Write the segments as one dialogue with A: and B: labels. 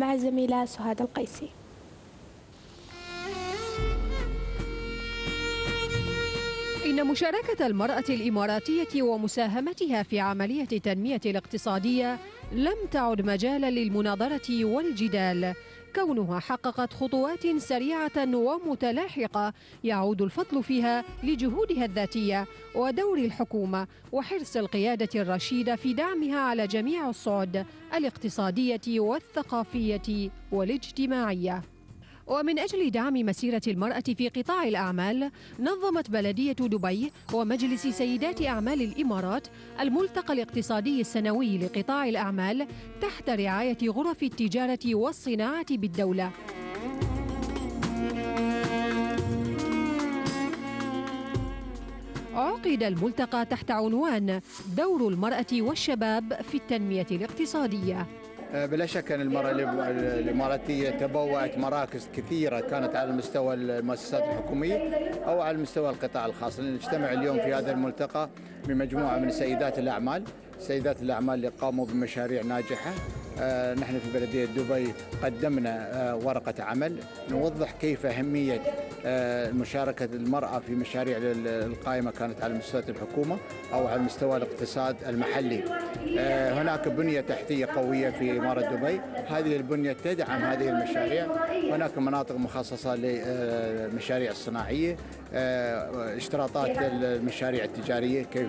A: مع الزميلة سهاد القيسي.
B: إن مشاركة المرأة الإماراتية ومساهمتها في عملية التنمية الاقتصادية لم تعد مجالا للمناظرة والجدال، كونها حققت خطوات سريعة ومتلاحقة يعود الفضل فيها لجهودها الذاتية ودور الحكومة وحرص القيادة الرشيدة في دعمها على جميع الصعد الاقتصادية والثقافية والاجتماعية. ومن أجل دعم مسيرة المرأة في قطاع الأعمال، نظمت بلدية دبي ومجلس سيدات أعمال الإمارات الملتقى الاقتصادي السنوي لقطاع الأعمال تحت رعاية غرف التجارة والصناعة بالدولة. عقد الملتقى تحت عنوان دور المرأة والشباب في التنمية الاقتصادية.
C: بلا شك أن المرأة الإماراتية تبوأت مراكز كثيرة، كانت على مستوى المؤسسات الحكومية أو على مستوى القطاع الخاص. نجتمع اليوم في هذا الملتقى بمجموعة من سيدات الأعمال اللي قاموا بمشاريع ناجحة. نحن في بلدية دبي قدمنا ورقة عمل نوضح كيف أهمية مشاركة المرأة في مشاريع القائمة، كانت على مستوى الحكومة أو على مستوى الاقتصاد المحلي. هناك بنية تحتية قوية في إمارة دبي، هذه البنية تدعم هذه المشاريع. هناك مناطق مخصصة للمشاريع الصناعية، اشتراطات المشاريع التجارية، كيف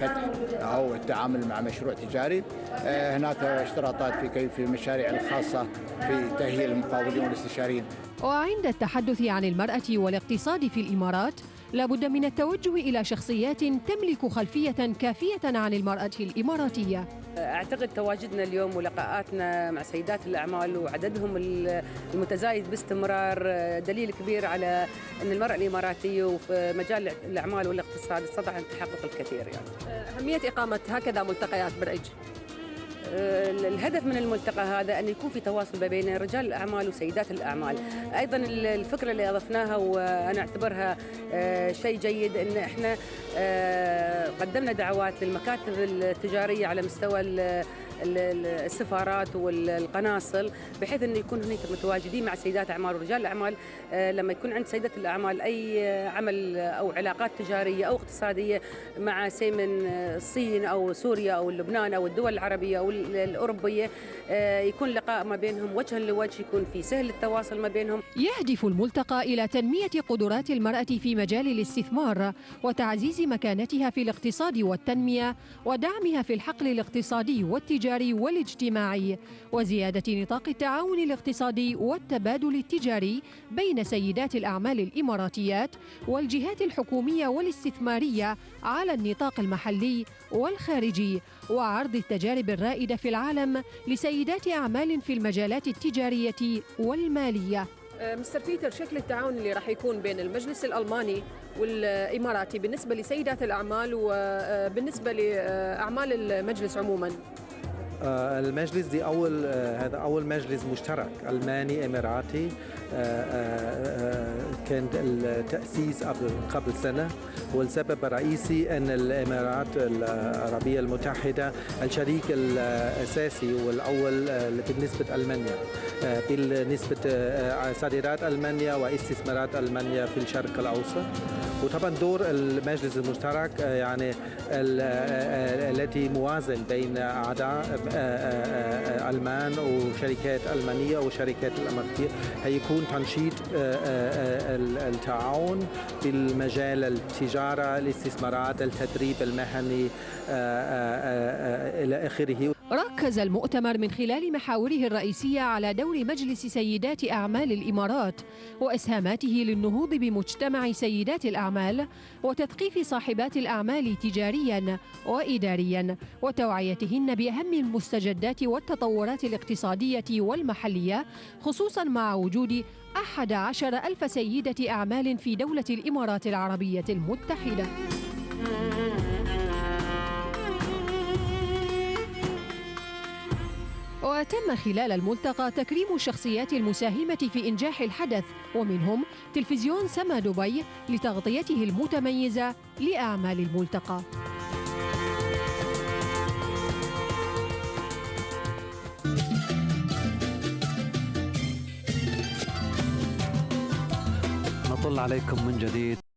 C: فتح أو التعامل مع مشروع تجاري. هناك اشتراطات في كيف المشاريع الخاصة في تأهيل المقاولين والاستشاريين.
B: وعند التحدث عن المرأة والاقتصاد في الإمارات، لابد من التوجه إلى شخصيات تملك خلفية كافية عن المرأة الإماراتية.
D: أعتقد تواجدنا اليوم ولقاءاتنا مع سيدات الأعمال وعددهم المتزايد باستمرار دليل كبير على أن المرأة الإماراتية وفي مجال الأعمال والاقتصاد استطاعت تحقق الكثير. يعني
B: أهمية إقامة هكذا ملتقيات برأيك؟
D: الهدف من الملتقى هذا أن يكون في تواصل ما بين رجال الأعمال وسيدات الأعمال. أيضا الفكرة اللي أضفناها وأنا أعتبرها شيء جيد، أن إحنا قدمنا دعوات للمكاتب التجارية على مستوى السفارات والقناصل، بحيث أن يكون هناك متواجدين مع سيدات أعمال ورجال الأعمال. لما يكون عند سيدات الأعمال أي عمل أو علاقات تجارية أو اقتصادية مع من الصين أو سوريا أو لبنان أو الدول العربية أو الأوروبية، يكون لقاء ما بينهم وجها لوجه، يكون في سهل التواصل ما بينهم.
B: يهدف الملتقى إلى تنمية قدرات المرأة في مجال الاستثمار وتعزيز مكانتها في الاقتصاد والتنمية ودعمها في الحقل الاقتصادي والتجاري والاجتماعي وزيادة نطاق التعاون الاقتصادي والتبادل التجاري بين سيدات الأعمال الإماراتيات والجهات الحكومية والاستثمارية على النطاق المحلي والخارجي، وعرض التجارب الرائدة في العالم لسيدات أعمال في المجالات التجارية والمالية.
E: مستر بيتر، شكل التعاون اللي راح يكون بين المجلس الألماني والإماراتي بالنسبة لسيدات الأعمال وبالنسبة لأعمال المجلس عموماً؟
F: المجلس دي هذا أول مجلس مشترك ألماني إماراتي. كان التأسيس قبل سنة، والسبب الرئيسي أن الإمارات العربية المتحدة الشريك الأساسي والأول بالنسبة ألمانيا، بالنسبة صادرات ألمانيا واستثمارات ألمانيا في الشرق الأوسط. وطبعا دور المجلس المشترك يعني التي موازن بين أعضاء ألمان وشركات ألمانية وشركات الأمريكية هيكون تنشيط التعاون بالمجال التجارة، الاستثمارات، التدريب المهني إلى آخره.
B: ركز المؤتمر من خلال محاوره الرئيسية على دور مجلس سيدات أعمال الإمارات وإسهاماته للنهوض بمجتمع سيدات الأعمال وتثقيف صاحبات الأعمال تجارياً وإدارياً وتوعيتهن بأهم المستجدات والتطورات الاقتصادية والمحلية، خصوصاً مع وجود 11,000 سيدة أعمال في دولة الإمارات العربية المتحدة. وتم خلال الملتقى تكريم الشخصيات المساهمة في إنجاح الحدث، ومنهم تلفزيون سما دبي لتغطيته المتميزة لأعمال الملتقى.
G: ونطل عليكم من جديد.